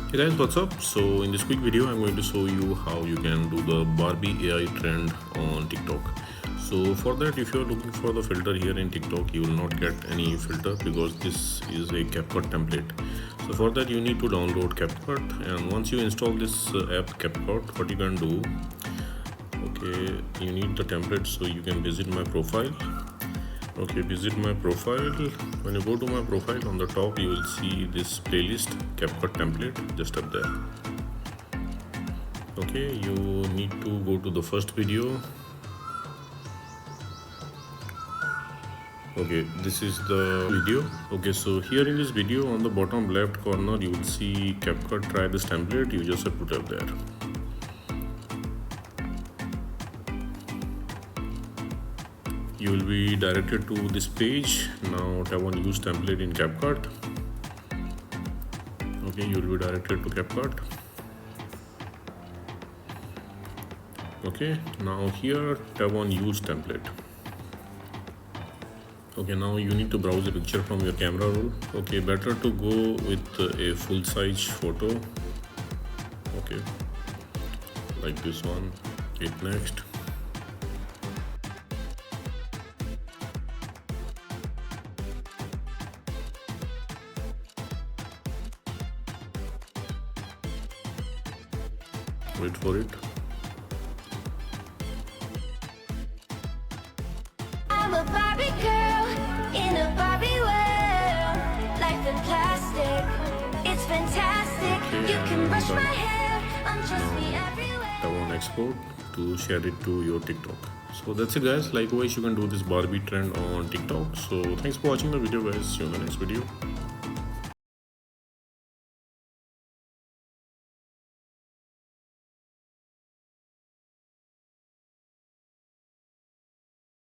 Hey guys, what's up? So in this quick video I'm going to show you how you can do the Barbie AI trend on TikTok. So for that, if you're looking for the filter here in TikTok, you will not get any filter because this is a CapCut template. So for that you need to download CapCut, and once you install this app CapCut, what you can do, okay, you need the template, so you can visit my profile. Okay, visit my profile. When you go to my profile, on the top you will see this playlist CapCut template just up there. Okay, you need to go to the first video. Okay, this is the video. Okay, so here in this video, on the bottom left corner you will see CapCut try this template. You just have to tap there. You will be directed to this page. Now tap on use template in CapCut. Okay, you will be directed to CapCut. Okay, now here tap on use template. Okay, now you need to browse a picture from your camera roll. Okay, better to go with a full size photo. Okay, like this one. Hit next. Wait for it. I'm a Barbie girl in a Barbie world. Life in plastic, it's fantastic. Okay, You can brush my done. hair, undress me everywhere. Tap on export to share it to your TikTok. So that's it guys. Likewise, you can do this Barbie trend on TikTok. So thanks for watching the video guys. See you in the next video.